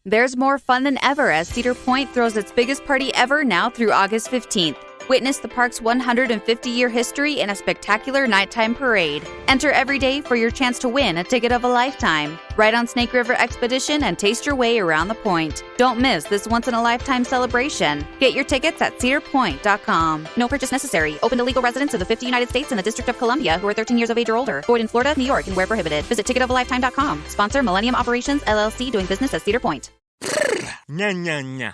There's more fun than ever as Cedar Point throws its biggest party ever now through August 15th. Witness the park's 150-year history in a spectacular nighttime parade. Enter every day for your chance to win a ticket of a lifetime. Ride on Snake River Expedition and taste your way around the point. Don't miss this once-in-a-lifetime celebration. Get your tickets at cedarpoint.com. No purchase necessary. Open to legal residents of the 50 United States and the District of Columbia who are 13 years of age or older. Void in Florida, New York, and where prohibited. Visit ticketofalifetime.com. Sponsor Millennium Operations, LLC, doing business as Cedar Point. Nya nya nya.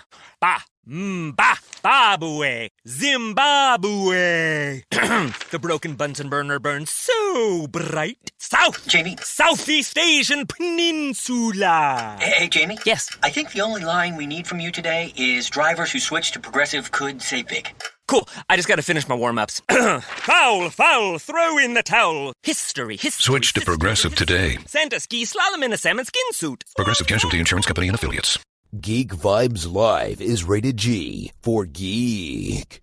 Babue. Zimbabwe. The broken Bunsen burner burns so bright. Southeast Asian Peninsula. Hey, Jamie? Yes? I think the only line we need from you today is drivers who switch to progressive could say big. Cool. I just gotta finish my warm-ups. Foul, throw in the towel. History. Switch to Progressive today. Santa ski slalom in a salmon skin suit. Progressive Casualty Insurance Company and Affiliates. Geek Vibes Live is rated G for geek.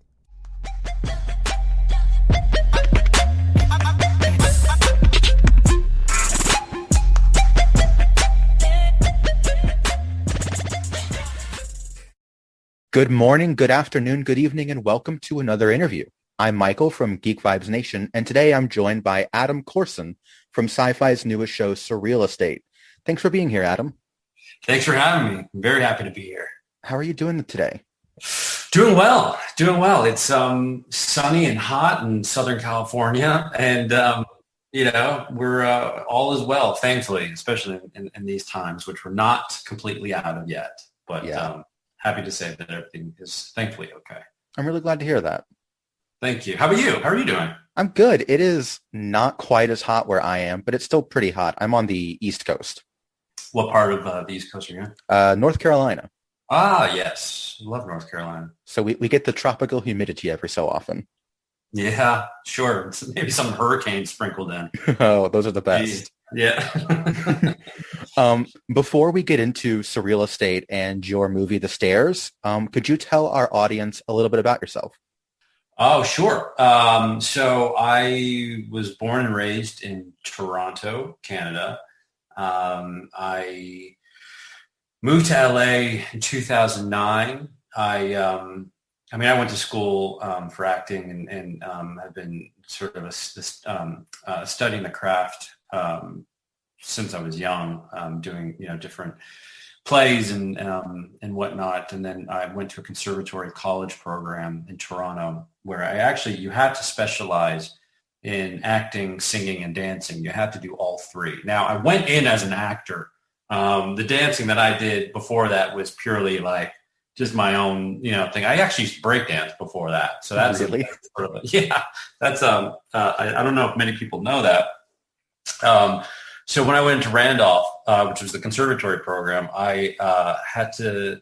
Good morning, good afternoon, good evening, and welcome to another interview. I'm Michael from Geek Vibes Nation, and today I'm joined by Adam Korson from SYFY's newest show, SurrealEstate. Thanks for being here, Adam. Thanks for having me. I'm very happy to be here. How are you doing today? Doing well. It's sunny and hot in Southern California, and we're all is well, thankfully, especially in these times, which we're not completely out of yet. But happy to say that everything is thankfully okay. I'm really glad to hear that. Thank you. How about you? How are you doing? I'm good. It is not quite as hot where I am, but it's still pretty hot. I'm on the East Coast. What part of the East Coast are you in? North Carolina. Ah, yes. Love North Carolina. So we get the tropical humidity every so often. Yeah, sure. Maybe some hurricanes sprinkled in. Oh, those are the best. Yeah. Before we get into SurrealEstate and your movie, The Stairs, could you tell our audience a little bit about yourself? Oh, sure. So I was born and raised in Toronto, Canada. I moved to LA in 2009. I went to school for acting and have been sort of studying the craft since I was young, doing different plays and whatnot. And then I went to a conservatory college program in Toronto where you had to specialize in acting, singing, and dancing. You had to do all three. Now, I went in as an actor. The dancing that I did before that was purely like just my own, thing. I actually used to break dance before that. So that's really, that's I don't know if many people know that. So when I went into Randolph, which was the conservatory program, I had to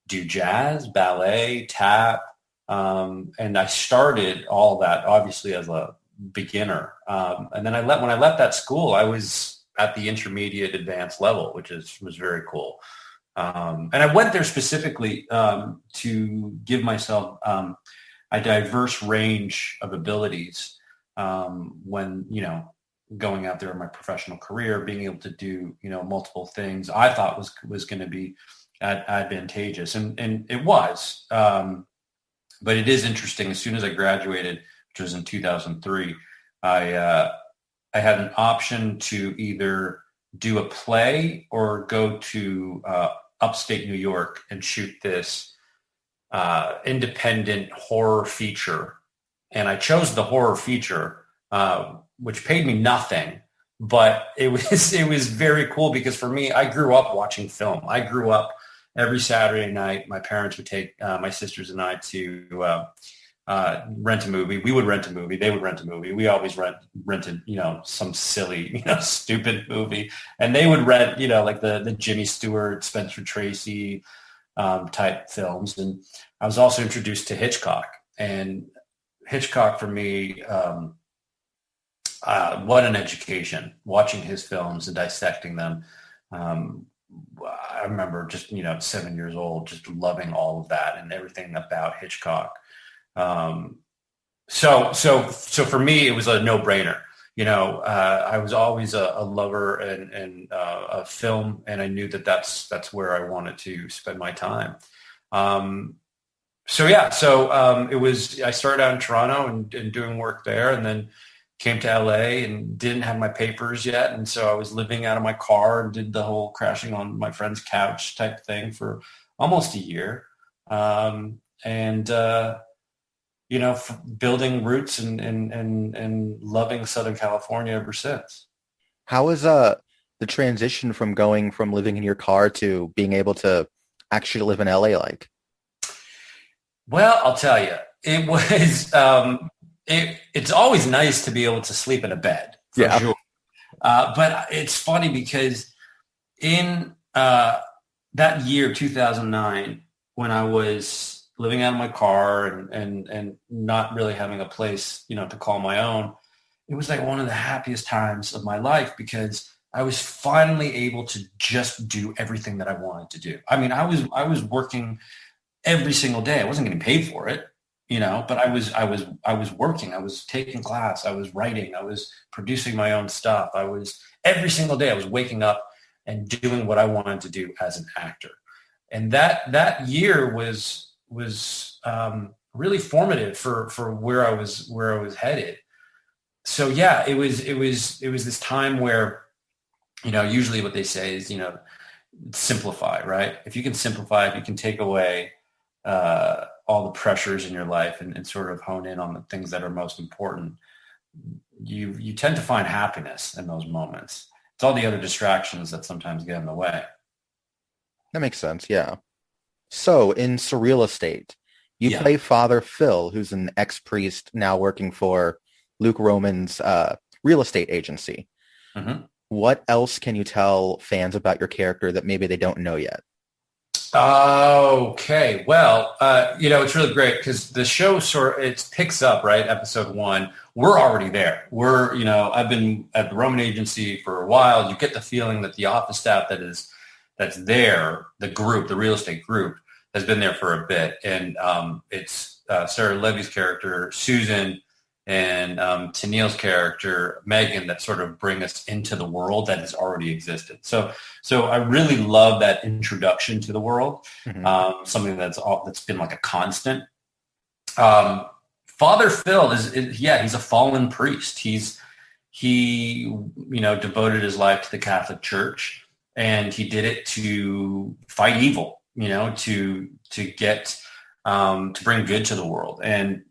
do jazz, ballet, tap, and I started all that obviously as a beginner. And then when I left that school, I was at the intermediate advanced level, which was very cool. And I went there specifically to give myself a diverse range of abilities when, going out there in my professional career, being able to do, multiple things I thought was going to be advantageous. And it was. But it is interesting. As soon as I graduated, which was in 2003, I had an option to either do a play or go to upstate New York and shoot this independent horror feature. And I chose the horror feature, which paid me nothing, but it was very cool because for me, I grew up watching film. I grew up every Saturday night. My parents would take my sisters and I to rent a movie. We would rent a movie. They would rent a movie. We always rented, some silly, stupid movie. And they would rent, like the Jimmy Stewart, Spencer Tracy type films. And I was also introduced to Hitchcock. And Hitchcock for me, what an education, watching his films and dissecting them. I remember just, 7 years old, just loving all of that and everything about Hitchcock. So for me, it was a no-brainer. I was always a lover and of film, and I knew that's where I wanted to spend my time. I started out in Toronto and doing work there, and then came to LA and didn't have my papers yet. And so I was living out of my car and did the whole crashing on my friend's couch type thing for almost a year. Building roots and loving Southern California ever since. How was the transition from going from living in your car to being able to actually live in LA like? Well, I'll tell you, it was, it's always nice to be able to sleep in a bed, for sure. But it's funny because in that year, 2009, when I was living out of my car and not really having a place, to call my own, it was like one of the happiest times of my life because I was finally able to just do everything that I wanted to do. I mean, I was working every single day. I wasn't getting paid for it, but I was working. I was taking class. I was writing. I was producing my own stuff. Every single day I was waking up and doing what I wanted to do as an actor. And that year was really formative for where I was headed. So yeah, it was this time where, usually what they say is, simplify, right? If you can simplify, if you can take away all the pressures in your life and sort of hone in on the things that are most important, you tend to find happiness in those moments. It's all the other distractions that sometimes get in the way. That makes sense, yeah. So in SurrealEstate, you play Father Phil, who's an ex-priest now working for Luke Roman's real estate agency. Mm-hmm. What else can you tell fans about your character that maybe they don't know yet? Okay. Well, it's really great because the show it picks up, right? Episode 1. We're already there. I've been at the Roman agency for a while. You get the feeling that the office staff that's there, the real estate group, has been there for a bit. And it's Sarah Levy's character, Susan, and Tennille's character, Megan, that sort of bring us into the world that has already existed. So I really love that introduction to the world, something that's been like a constant. Father Phil he's a fallen priest. He devoted his life to the Catholic Church, and he did it to fight evil, to get to bring good to the world. And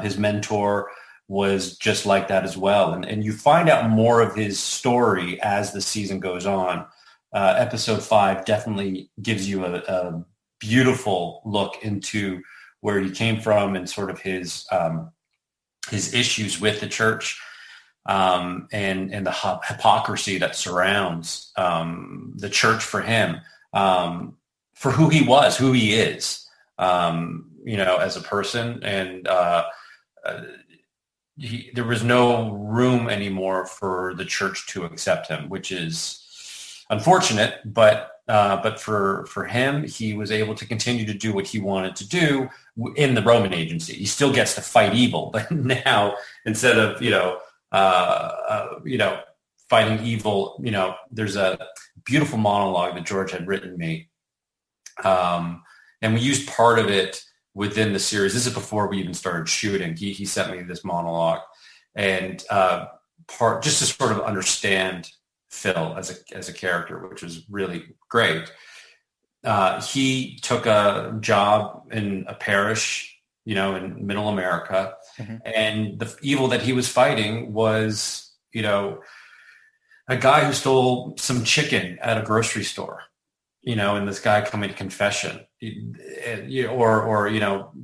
his mentor was just like that as well. And you find out more of his story as the season goes on. Episode 5 definitely gives you a beautiful look into where he came from and sort of his issues with the church, and the hypocrisy that surrounds the church for him, for who he was, who he is, as a person. And there was no room anymore for the church to accept him, which is unfortunate. But for him, he was able to continue to do what he wanted to do in the Roman agency. He still gets to fight evil, but now instead of fighting evil, there's a beautiful monologue that George had written me, and we used part of it within the series. This is before we even started shooting. He sent me this monologue, and just to sort of understand Phil as a character, which was really great. He took a job in a parish, in middle America, and the evil that he was fighting was, a guy who stole some chicken at a grocery store, and this guy coming to confession, or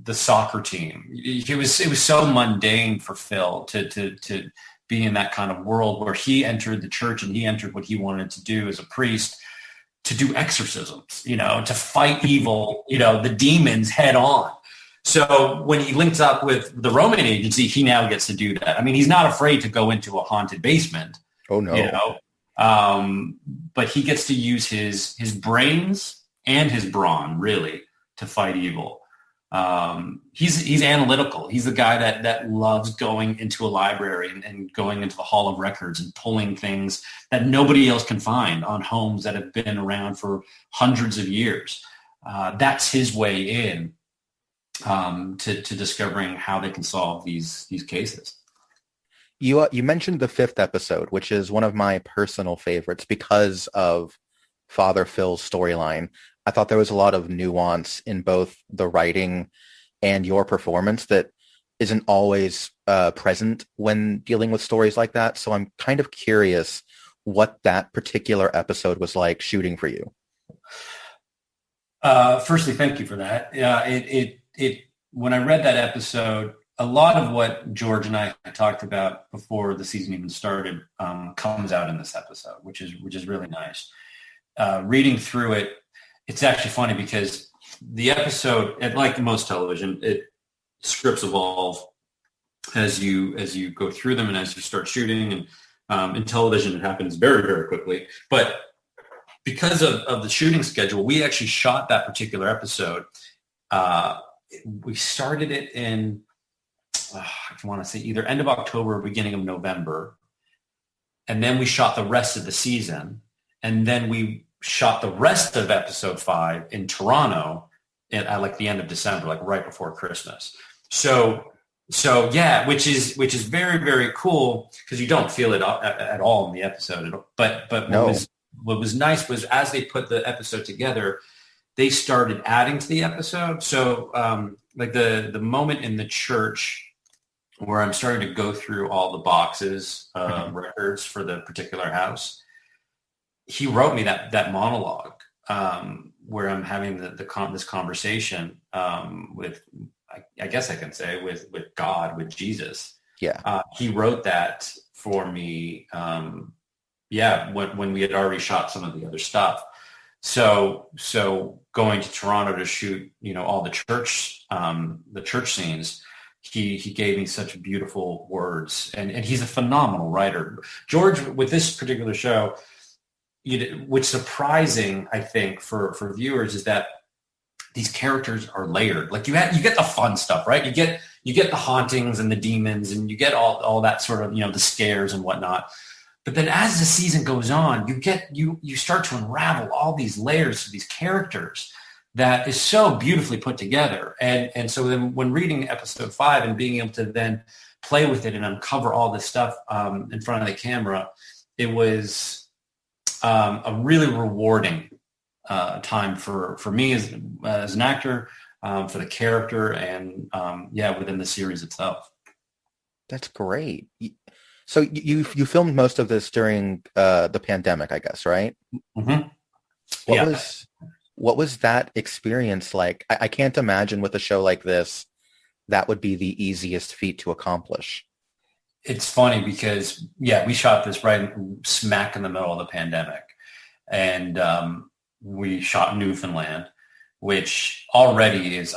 the soccer team. It was so mundane for Phil to be in that kind of world where he entered the church and he entered what he wanted to do as a priest, to do exorcisms, to fight evil, the demons head on. So when he links up with the Roman agency, he now gets to do that. I mean, he's not afraid to go into a haunted basement. Oh no. But he gets to use his brains and his brawn really to fight evil. He's analytical. He's the guy that loves going into a library and going into the Hall of Records and pulling things that nobody else can find on homes that have been around for hundreds of years. That's his way in to discovering how they can solve these cases. You mentioned the 5th episode, which is one of my personal favorites because of Father Phil's storyline. I thought there was a lot of nuance in both the writing and your performance that isn't always present when dealing with stories like that. So I'm kind of curious what that particular episode was like shooting for you. Firstly, thank you for that. It when I read that episode, a lot of what George and I talked about before the season even started comes out in this episode, which is really nice. Reading through it, it's actually funny because the episode, like most television, scripts evolve as you go through them and as you start shooting. And in television, it happens very, very quickly. But because of the shooting schedule, we actually shot that particular episode. We started it in, I want to say either end of October or beginning of November. And then we shot the rest of the season. And then we shot the rest of episode 5 in Toronto at like the end of December, like right before Christmas. So yeah, which is very, very cool because you don't feel it at all in the episode. But no. What was nice was as they put the episode together, they started adding to the episode. So like the moment in the church where I'm starting to go through all the boxes of records for the particular house, he wrote me that monologue where I'm having this conversation with, I guess I can say, with God, with Jesus. Yeah. He wrote that for me. When we had already shot some of the other stuff. So going to Toronto to shoot, all the church scenes, he gave me such beautiful words, and he's a phenomenal writer. George, with this particular show, what's surprising, I think, for viewers is that these characters are layered. Like you get the fun stuff, right? You get the hauntings and the demons, and you get all that sort of, the scares and whatnot. But then as the season goes on, you start to unravel all these layers of these characters that is so beautifully put together. And so then when reading episode 5 and being able to then play with it and uncover all this stuff in front of the camera, it was a really rewarding time for me as an actor, for the character, and within the series itself. That's great. So you filmed most of this during the pandemic, I guess, right? Mm-hmm. What was that experience like? I can't imagine with a show like this, that would be the easiest feat to accomplish. It's funny because, we shot this right smack in the middle of the pandemic. And we shot Newfoundland, which already is,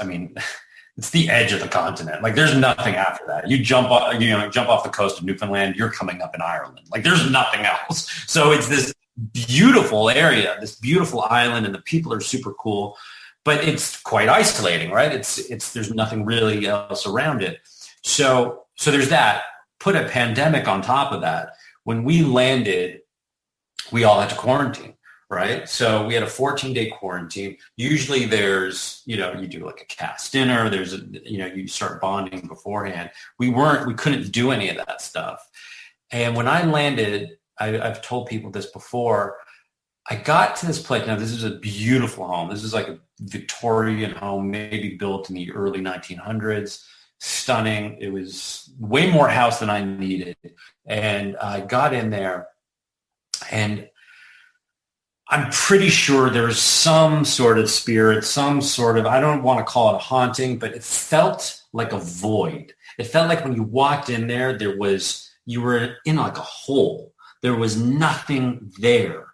it's the edge of the continent. Like there's nothing after that. You jump off the coast of Newfoundland, you're coming up in Ireland. Like there's nothing else. So it's this beautiful area, this beautiful island, and the people are super cool, but it's quite isolating, right? It's there's nothing really else around it. So there's that. Put a pandemic on top of that. When we landed, we all had to quarantine. Right. So we had a 14-day quarantine. Usually there's, you do like a cast dinner. There's you start bonding beforehand. We couldn't do any of that stuff. And when I landed, I've told people this before, I got to this place. Now, this is a beautiful home. This is like a Victorian home, maybe built in the early 1900s. Stunning. It was way more house than I needed. And I got in there, and I'm pretty sure there's some sort of spirit, some sort of, I don't want to call it a haunting, but it felt like a void. It felt like when you walked in there, you were in like a hole. There was nothing there.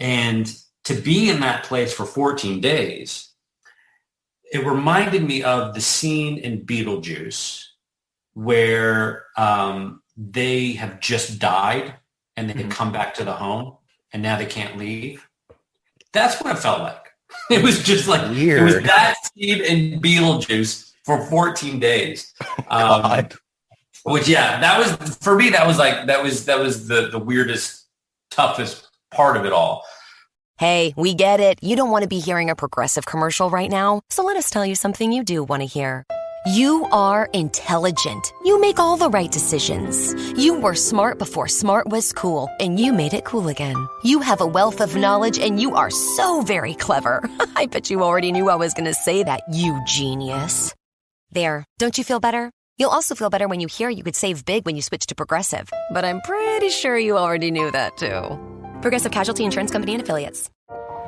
And to be in that place for 14 days, it reminded me of the scene in Beetlejuice where they have just died and they come back to the home and now they can't leave. That's what it felt like. It was just like, Weird. It was that Steve and Beetlejuice for 14 days. Which, yeah, that was, for me, that was the weirdest, toughest part of it all. Hey, we get it. You don't want to be hearing a Progressive commercial right now, so let us tell you something you do want to hear. You are intelligent. You make all the right decisions. You were smart before smart was cool, and you made it cool again. You have a wealth of knowledge, and you are so very clever. I bet you already knew I was going to say that, you genius. There, don't you feel better? You'll also feel better when you hear you could save big when you switch to Progressive. But I'm pretty sure you already knew that, too. Progressive Casualty Insurance Company and Affiliates.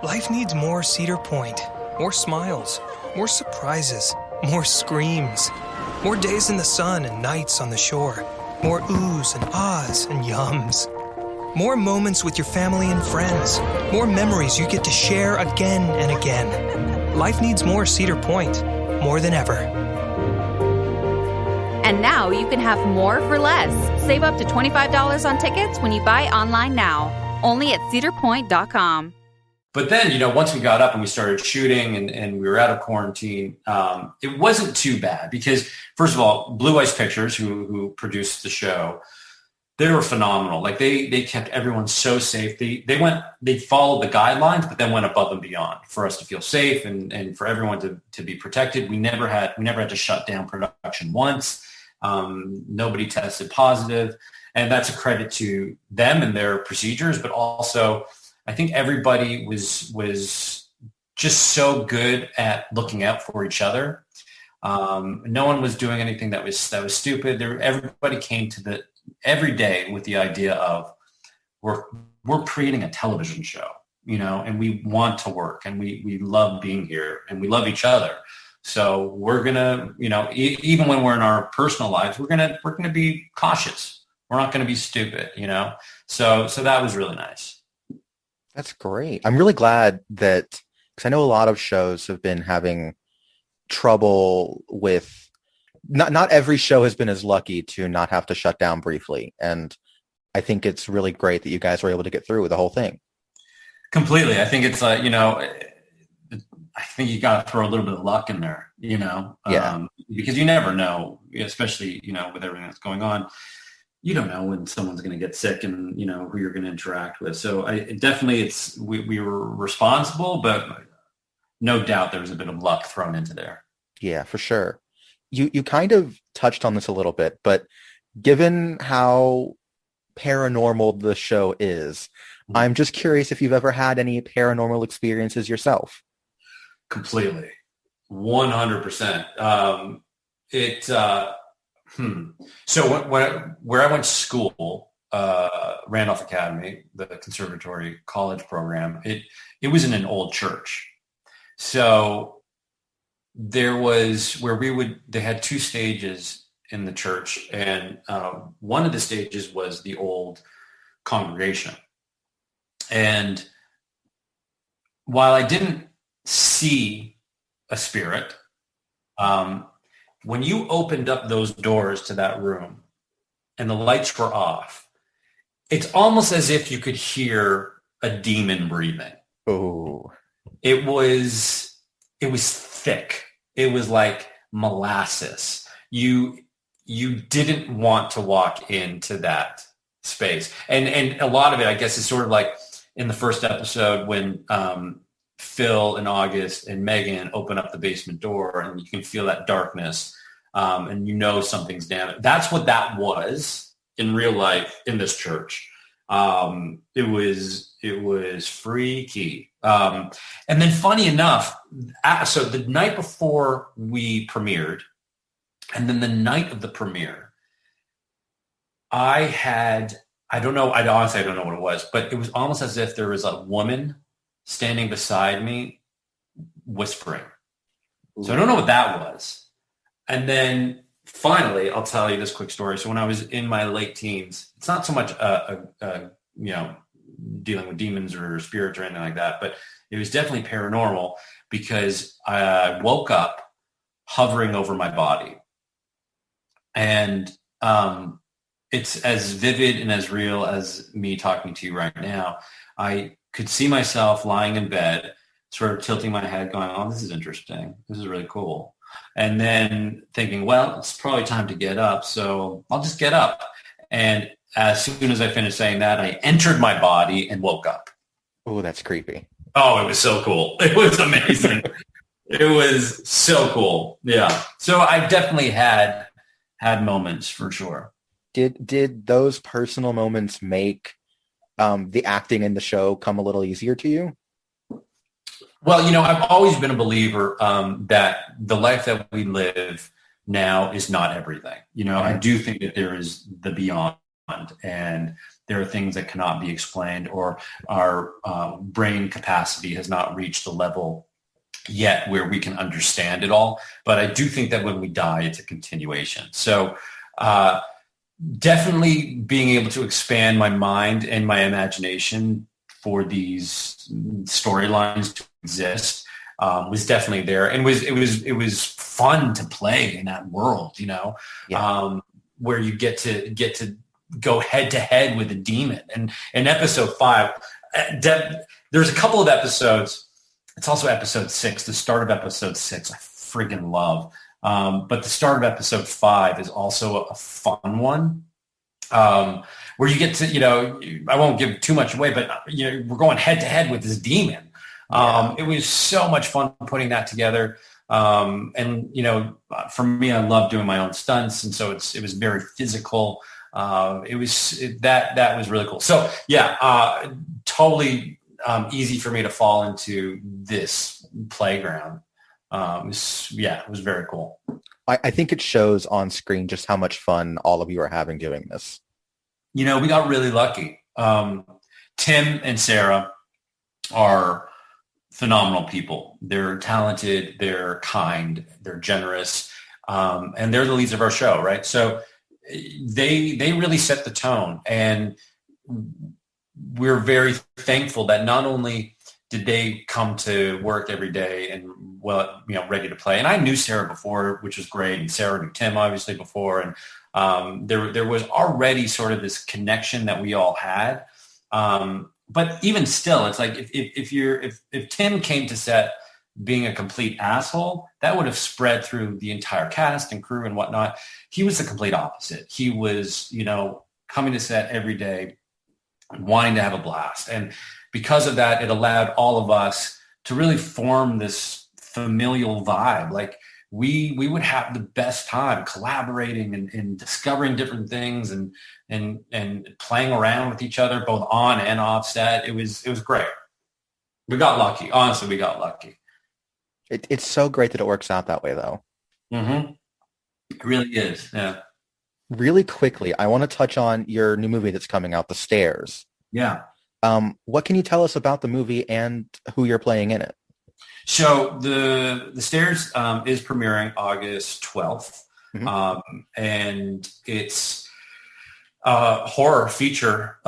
Life needs more Cedar Point. More smiles. More surprises. More screams. More days in the sun and nights on the shore. More oohs and ahs and yums. More moments with your family and friends. More memories you get to share again and again. Life needs more Cedar Point. More than ever. And now you can have more for less. Save up to $25 on tickets when you buy online now. Only at cedarpoint.com. But then, once we got up and we started shooting and we were out of quarantine, it wasn't too bad because, first of all, Blue Ice Pictures, who produced the show, they were phenomenal. Like they kept everyone so safe. They followed the guidelines, but then went above and beyond for us to feel safe and for everyone to be protected. We never had to shut down production once. Nobody tested positive, and that's a credit to them and their procedures, but also I think everybody was just so good at looking out for each other. No one was doing anything that was stupid. Everybody came to every day with the idea of we're creating a television show, and we want to work and we love being here and we love each other. So we're gonna, even when we're in our personal lives, we're gonna be cautious. We're not gonna be stupid, So that was really nice. That's great. I'm really glad that, because I know a lot of shows have been having trouble with, not every show has been as lucky to not have to shut down briefly. And I think it's really great that you guys were able to get through with the whole thing. Completely. I think it's like, I think you got to throw a little bit of luck in there, because you never know, especially, with everything that's going on. You don't know when someone's going to get sick and, who you're going to interact with. So we were responsible, but no doubt there was a bit of luck thrown into there. Yeah, for sure. You kind of touched on this a little bit, but given how paranormal the show is, I'm just curious if you've ever had any paranormal experiences yourself. Completely. 100%. So where I went to school, Randolph Academy, the conservatory college program, it was in an old church. So there was they had two stages in the church, and one of the stages was the old congregation. And while I didn't see a spirit, when you opened up those doors to that room and the lights were off, it's almost as if you could hear a demon breathing. Oh, it was thick. It was like molasses. You didn't want to walk into that space. And a lot of it, I guess, is sort of like in the first episode when Phil and August and Megan open up the basement door and you can feel that darkness and something's down. That's what that was in real life in this church. It was freaky. And then funny enough, so the night before we premiered and then the night of the premiere, I honestly don't know what it was, but it was almost as if there was a woman standing beside me whispering. So I don't know what that was. And then finally, I'll tell you this quick story. So when I was in my late teens, it's not so much, dealing with demons or spirits or anything like that, but it was definitely paranormal because I woke up hovering over my body. And it's as vivid and as real as me talking to you right now. I could see myself lying in bed sort of tilting my head going, oh, this is interesting. This is really cool. And then thinking, well, it's probably time to get up. So I'll just get up. And as soon as I finished saying that, I entered my body and woke up. Oh, that's creepy. Oh, it was so cool. It was amazing. It was so cool. Yeah. So I definitely had moments for sure. Did those personal moments make the acting in the show come a little easier to you? Well, I've always been a believer that the life that we live now is not everything. I do think that there is the beyond, and there are things that cannot be explained, or our brain capacity has not reached the level yet where we can understand it all. But I do think that when we die, it's a continuation. So definitely being able to expand my mind and my imagination for these storylines to exist was definitely there, and it was fun to play in that world, where you get to go head to head with a demon. And in episode 5, there's a couple of episodes. It's also episode 6, the start of episode 6. I friggin' love, but the start of episode 5 is also a fun one. Where you get to, I won't give too much away, but we're going head to head with this demon. It was so much fun putting that together. And for me, I love doing my own stunts. And so it was very physical. That was really cool. So totally easy for me to fall into this playground. It was very cool. I think it shows on screen just how much fun all of you are having doing this. We got really lucky. Tim and Sarah are phenomenal people. They're talented, they're kind, they're generous, and they're the leads of our show, right? So they really set the tone, and we're very thankful that not only did they come to work every day and ready to play. And I knew Sarah before, which was great, and Sarah knew Tim obviously before, and there was already sort of this connection that we all had. But even still, it's like if Tim came to set being a complete asshole, that would have spread through the entire cast and crew and whatnot. He was the complete opposite. He was, coming to set every day, wanting to have a blast. And because of that, it allowed all of us to really form this familial vibe. Like we would have the best time collaborating and discovering different things and playing around with each other, both on and off set. It was great. We got lucky. Honestly, we got lucky. It's so great that it works out that way, though. Mm-hmm. It really is. Yeah. Really quickly, I want to touch on your new movie that's coming out, The Stairs. Yeah. What can you tell us about the movie and who you're playing in it? So the Stairs is premiering August 12th. Mm-hmm. And it's a horror feature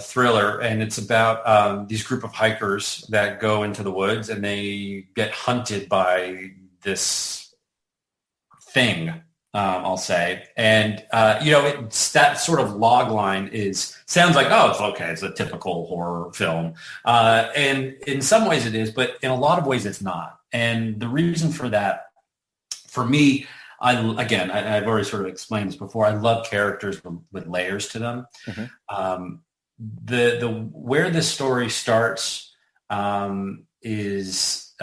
thriller, and it's about these group of hikers that go into the woods and they get hunted by this thing, I'll say. And, it's that sort of log line sounds like, oh, it's okay. It's a typical horror film. And in some ways it is, but in a lot of ways it's not. And the reason for that, for me, I've already sort of explained this before. I love characters with layers to them. Mm-hmm. Where this story starts is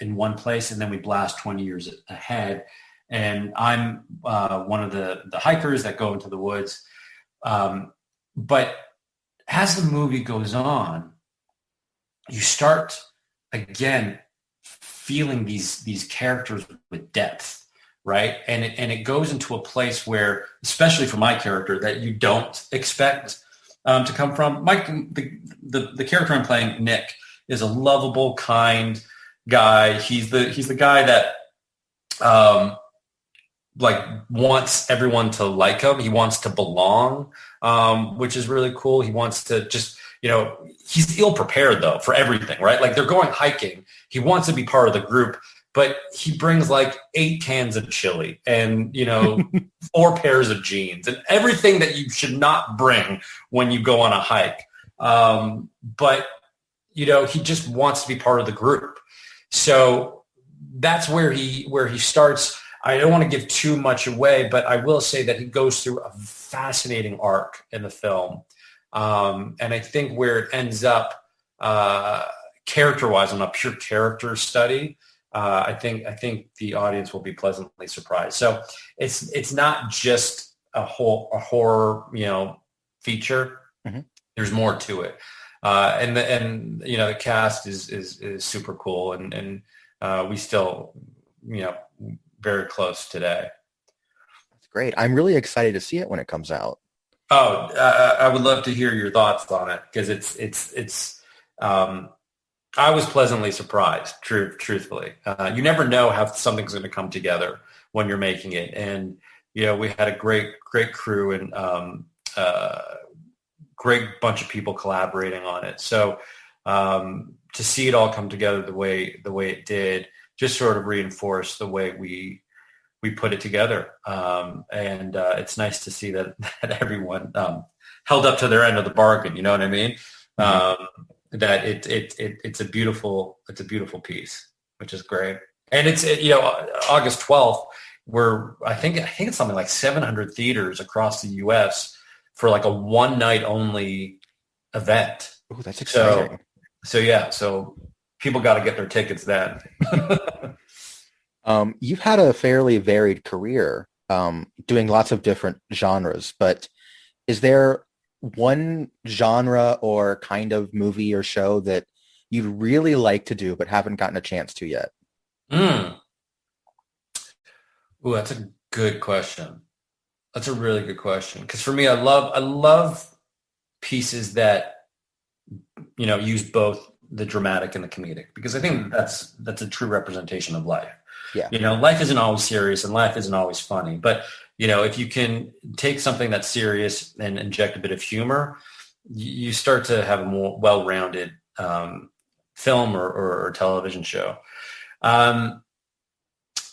in one place, and then we blast 20 years ahead. And I'm one of the hikers that go into the woods. But as the movie goes on, you start again feeling these characters with depth. Right. And it goes into a place where, especially for my character, that you don't expect to come from. The character I'm playing, Nick, is a lovable, kind guy. He's the guy that wants everyone to like him. He wants to belong, which is really cool. He wants to just, he's ill prepared though for everything, right? Like they're going hiking. He wants to be part of the group. But he brings like 8 cans of chili and, 4 pairs of jeans and everything that you should not bring when you go on a hike. But he just wants to be part of the group. So that's where he starts. I don't want to give too much away, but I will say that he goes through a fascinating arc in the film. And I think where it ends up, character-wise, on a pure character study, I think the audience will be pleasantly surprised. So it's not just a horror, feature. Mm-hmm. There's more to it. And the cast is super cool, and we still, very close today. That's great. I'm really excited to see it when it comes out. Oh, I would love to hear your thoughts on it, because it's I was pleasantly surprised, truthfully. You never know how something's going to come together when you're making it. And, we had a great crew and great bunch of people collaborating on it. So to see it all come together the way it did just sort of reinforced the way we put it together. And it's nice to see that everyone held up to their end of the bargain. You know what I mean? Mm-hmm. That it's a beautiful piece, which is great. And it's August 12th, I think it's something like 700 theaters across the U.S. for like a one night only event. Oh, that's exciting. So people got to get their tickets then. You've had a fairly varied career, doing lots of different genres, but is there one genre or kind of movie or show that you'd really like to do but haven't gotten a chance to yet? Ooh, that's a good question. That's a really good question. Because for me, I love pieces that use both the dramatic and the comedic, because I think that's a true representation of life. Yeah. Life isn't always serious and life isn't always funny, but if you can take something that's serious and inject a bit of humor, you start to have a more well-rounded film or television show.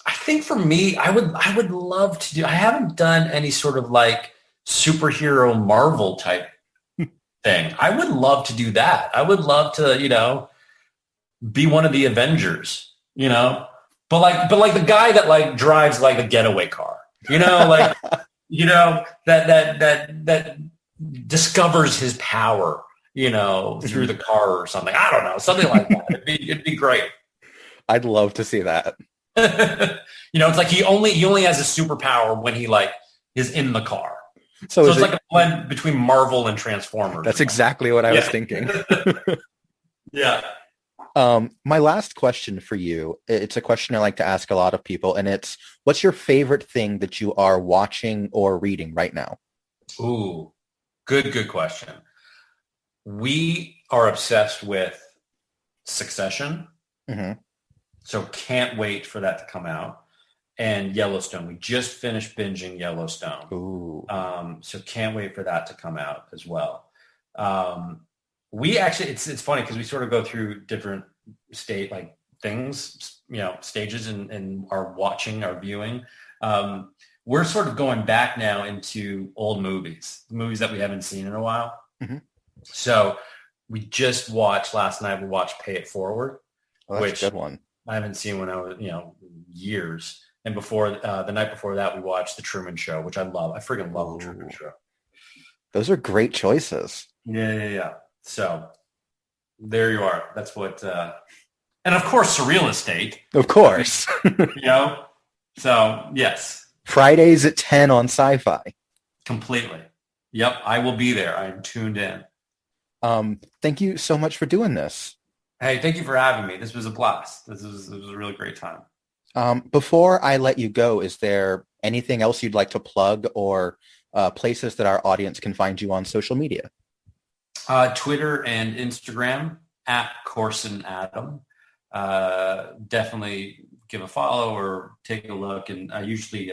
I think for me, I would love to do. I haven't done any sort of like superhero Marvel type thing. I would love to do that. I would love to, be one of the Avengers, but like the guy that like drives like a getaway car, that discovers his power, through the car or something. I don't know, something like that. It'd be great. I'd love to see that. It's like he only has a superpower when he like is in the car. So it's like a blend between Marvel and Transformers. That's exactly what I was thinking. Yeah. My last question for you, it's a question I like to ask a lot of people, and it's, what's your favorite thing that you are watching or reading right now? Ooh, good question. We are obsessed with Succession. Mm-hmm. So can't wait for that to come out. And Yellowstone. We just finished binging Yellowstone. Ooh. So can't wait for that to come out as well. We actually, it's funny because we sort of go through different stages in our watching, our viewing. We're sort of going back now into old movies that we haven't seen in a while. Mm-hmm. So we just watched last night. We watched Pay It Forward, which a good one. I haven't seen when I was, years. And before the night before that, we watched The Truman Show, which I love. I freaking love The Truman Show. Those are great choices. Yeah. So there you are. That's what, and of course, SurrealEstate. Of course. So yes. Fridays at 10 on SYFY. Completely. Yep. I will be there. I'm tuned in. Thank you so much for doing this. Hey, thank you for having me. This was a blast. This was a really great time. Before I let you go, is there anything else you'd like to plug, or places that our audience can find you on social media? Twitter and Instagram at Korson Adam. Definitely give a follow or take a look. And I usually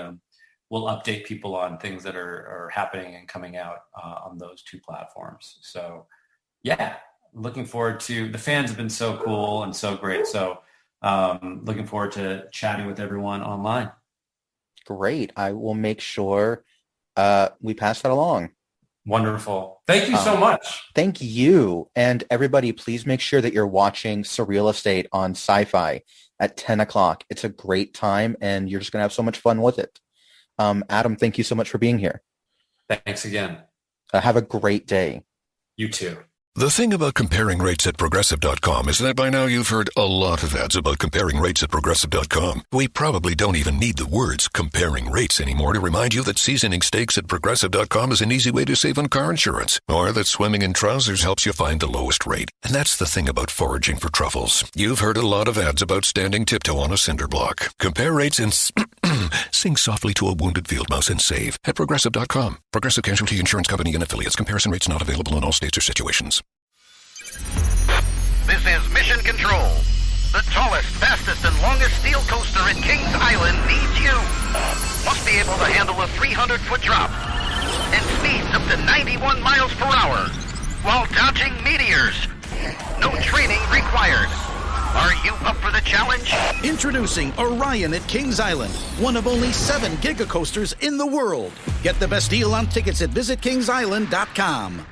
will update people on things that are happening and coming out on those two platforms. So yeah, looking forward to, the fans have been so cool and so great. So looking forward to chatting with everyone online. Great. I will make sure we pass that along. Wonderful. Thank you so much. Thank you. And everybody, please make sure that you're watching SurrealEstate on SYFY at 10 o'clock. It's a great time, and you're just going to have so much fun with it. Adam, thank you so much for being here. Thanks again. Have a great day. You too. The thing about comparing rates at Progressive.com is that by now you've heard a lot of ads about comparing rates at Progressive.com. We probably don't even need the words comparing rates anymore to remind you that seasoning steaks at Progressive.com is an easy way to save on car insurance, or that swimming in trousers helps you find the lowest rate. And that's the thing about foraging for truffles. You've heard a lot of ads about standing tiptoe on a cinder block. Compare rates and sing softly to a wounded field mouse and save at Progressive.com. Progressive Casualty Insurance Company and Affiliates. Comparison rates not available in all states or situations. This is Mission Control. The tallest, fastest, and longest steel coaster at Kings Island needs you. Must be able to handle a 300-foot drop and speeds up to 91 miles per hour while dodging meteors. No training required. Are you up for the challenge? Introducing Orion at Kings Island, one of only 7 giga coasters in the world. Get the best deal on tickets at visitkingsisland.com.